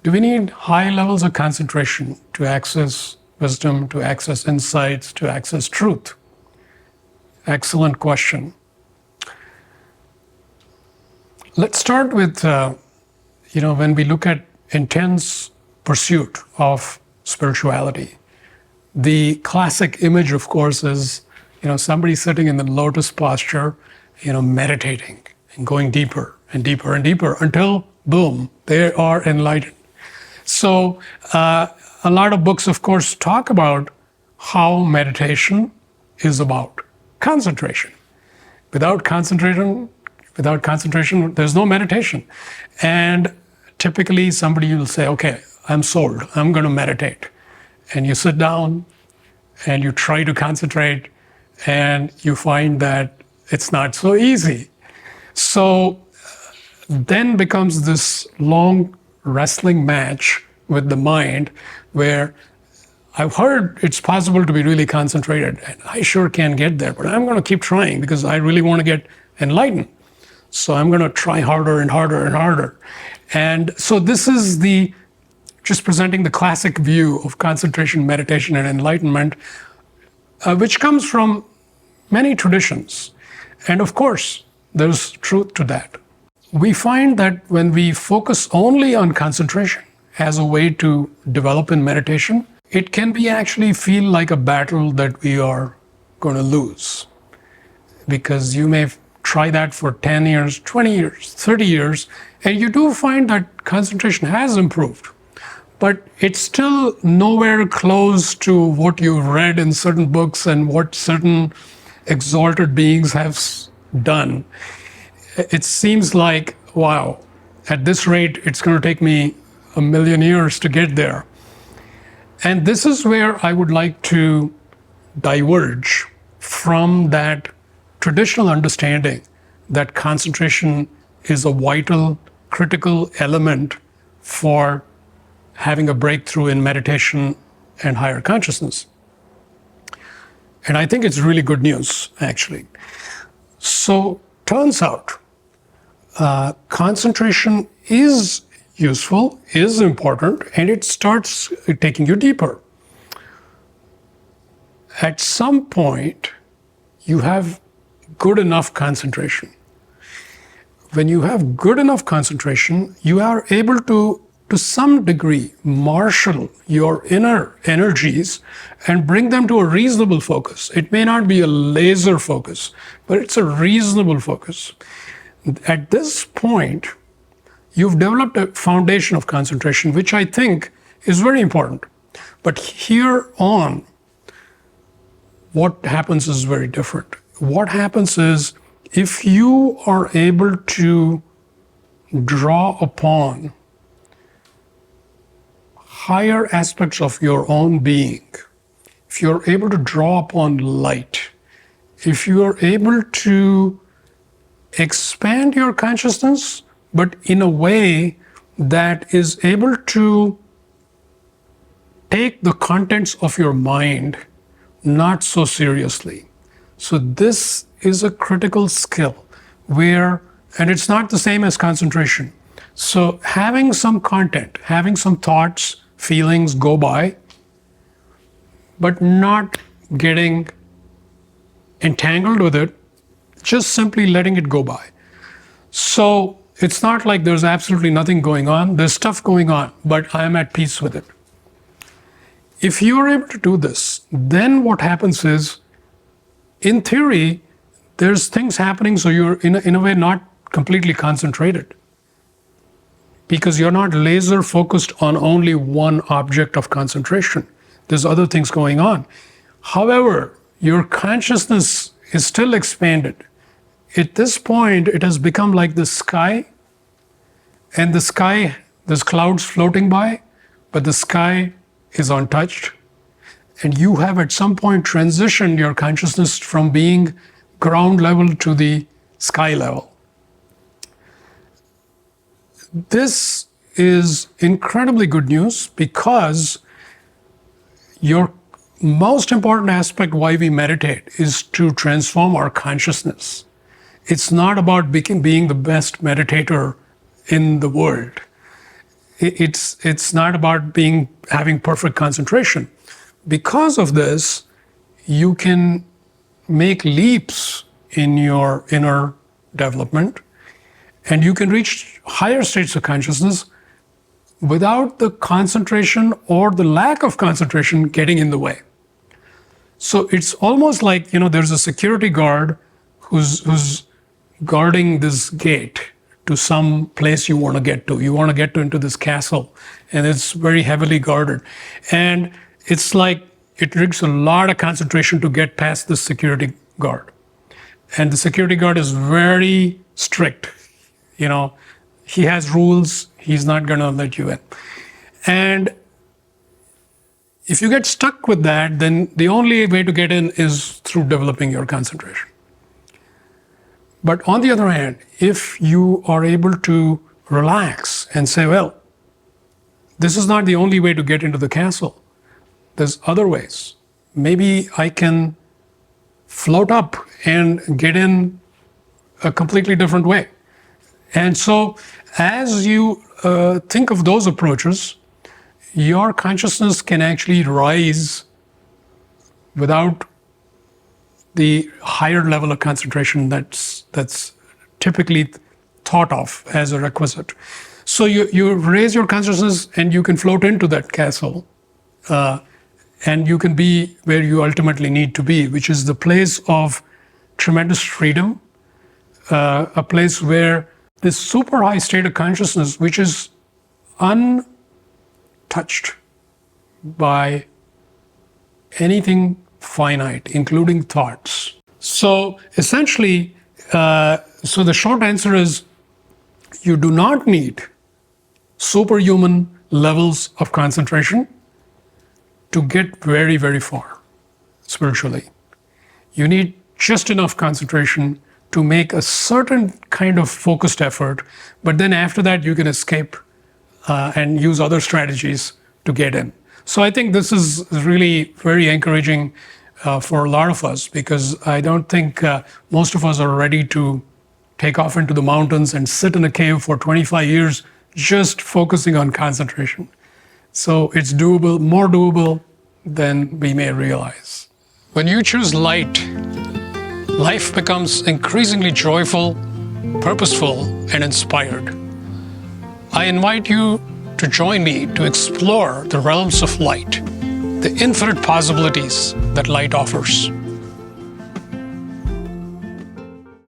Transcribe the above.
Do we need high levels of concentration to access wisdom, to access insights, to access truth? Excellent question. Let's start with, when we look at intense pursuit of spirituality, the classic image, of course, is, somebody sitting in the lotus posture, meditating and going deeper and deeper and deeper until, boom, they are enlightened. So a lot of books, of course, talk about how meditation is about concentration. Without concentration, there's no meditation. And typically somebody will say, okay, I'm sold, I'm going to meditate. And you sit down and you try to concentrate and you find that it's not so easy. So then becomes this long wrestling match with the mind where I've heard it's possible to be really concentrated and I sure can get there, but I'm going to keep trying because I really want to get enlightened. So I'm going to try harder and harder and harder. And so this is just presenting the classic view of concentration, meditation, and enlightenment, which comes from many traditions. And of course, there's truth to that. We find that when we focus only on concentration as a way to develop in meditation, it can be actually feel like a battle that we are going to lose. Because you may try that for 10 years, 20 years, 30 years, and you do find that concentration has improved. But it's still nowhere close to what you've read in certain books and what certain exalted beings have done. It seems like, wow, at this rate, it's going to take me 1,000,000 years to get there. And this is where I would like to diverge from that traditional understanding that concentration is a vital, critical element for having a breakthrough in meditation and higher consciousness. And I think it's really good news, actually. So, turns out, concentration is useful, is important, and it starts taking you deeper. At some point, you have good enough concentration. When you have good enough concentration, you are able to some degree, marshal your inner energies and bring them to a reasonable focus. It may not be a laser focus, but it's a reasonable focus. At this point, you've developed a foundation of concentration, which I think is very important. But here on, what happens is very different. What happens is, if you are able to draw upon higher aspects of your own being, if you're able to draw upon light, if you are able to expand your consciousness, but in a way that is able to take the contents of your mind not so seriously. So this is a critical skill and it's not the same as concentration. So having some content, having some thoughts, feelings go by, but not getting entangled with it, just simply letting it go by. So it's not like there's absolutely nothing going on. There's stuff going on, but I'm at peace with it. If you're able to do this, then what happens is, in theory, there's things happening, so you're in a way not completely concentrated, because you're not laser focused on only one object of concentration. There's other things going on. However, your consciousness is still expanded. At this point, it has become like the sky, and the sky, there's clouds floating by, but the sky is untouched. And you have at some point transitioned your consciousness from being ground level to the sky level. This is incredibly good news, because your most important aspect why we meditate is to transform our consciousness. It's not about being the best meditator in the world. It's not about having perfect concentration. Because of this, you can make leaps in your inner development, and you can reach higher states of consciousness without the concentration or the lack of concentration getting in the way. So it's almost like, there's a security guard who's guarding this gate to some place you want to get to. You want to get into this castle, and it's very heavily guarded. And it's like it takes a lot of concentration to get past the security guard. And the security guard is very strict. He has rules. He's not going to let you in. And if you get stuck with that, then the only way to get in is through developing your concentration. But on the other hand, if you are able to relax and say, well, this is not the only way to get into the castle. There's other ways. Maybe I can float up and get in a completely different way. And so as you think of those approaches, your consciousness can actually rise without the higher level of concentration that's typically thought of as a requisite. So you raise your consciousness and you can float into that castle, and you can be where you ultimately need to be, which is the place of tremendous freedom, a place where this super high state of consciousness, which is untouched by anything finite, including thoughts. So essentially, so the short answer is you do not need superhuman levels of concentration to get very, very far spiritually. You need just enough concentration to make a certain kind of focused effort, but then after that you can escape and use other strategies to get in. So I think this is really very encouraging for a lot of us, because I don't think most of us are ready to take off into the mountains and sit in a cave for 25 years just focusing on concentration. So it's doable, more doable than we may realize. When you choose light, life becomes increasingly joyful, purposeful, and inspired. I invite you to join me to explore the realms of light, the infinite possibilities that light offers.